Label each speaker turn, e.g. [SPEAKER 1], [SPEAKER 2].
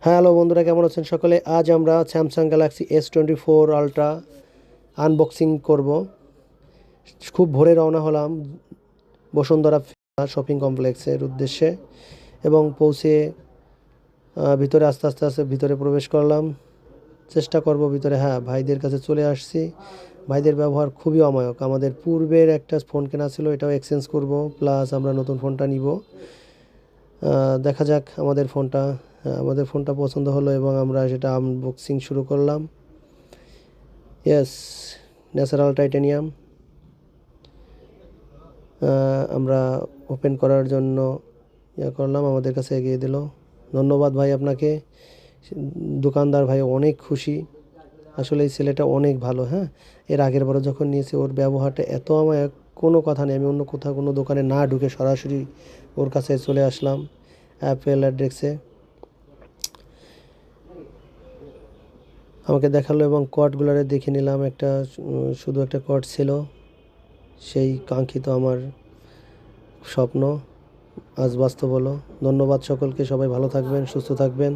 [SPEAKER 1] Hello বন্ধুরা, কেমন আছেন সকলে? আজ আমরা Samsung Galaxy S24 ultra unboxing করব। খুব ভোরে রওনা হলাম বসুন্ধরা শপিং কমপ্লেক্সের উদ্দেশ্যে এবং পৌঁছে ভিতরে আস্তে আস্তে আস্তে ভিতরে প্রবেশ করলাম। চেষ্টা করব ভিতরে, হ্যাঁ, ভাইদের কাছে চলে আসছি। ভাইদের ব্যবহার খুবই অমায়ক। আমাদের পূর্বের একটা ফোন কেনা ছিল, এটাও এক্সচেঞ্জ করব, প্লাস আমরা নতুন ফোনটা নিব। দেখা যাক আমাদের ফোনটা পছন্দ হলো এবং আমরা সেটা আনবক্সিং শুরু করলাম। Yes, natural titanium. আমরা ওপেন করার জন্য করলাম, আমাদের কাছে এগিয়ে দিল। ধন্যবাদ ভাই আপনাকে। দোকানদার ভাই অনেক খুশি। আসলে এই ছেলেটা অনেক ভালো। হ্যাঁ, এর আগের বারও যখন নিয়েছি ওর ব্যবহারটা এত আমায়, কোনো কথা নেই। আমি অন্য কোথাও কোনো দোকানে না ঢুকে সরাসরি ওর কাছে চলে আসলাম অ্যাপেল অ্যাড্রেসে। আমাকে দেখালো এবং কর্ডগুলারে দেখে নিলাম। শুধু একটা কর্ড ছিল, সেই কাঙ্ক্ষিত আমার স্বপ্ন আজ বাস্তব হলো। ধন্যবাদ সকলকে, সবাই ভালো থাকবেন, সুস্থ থাকবেন।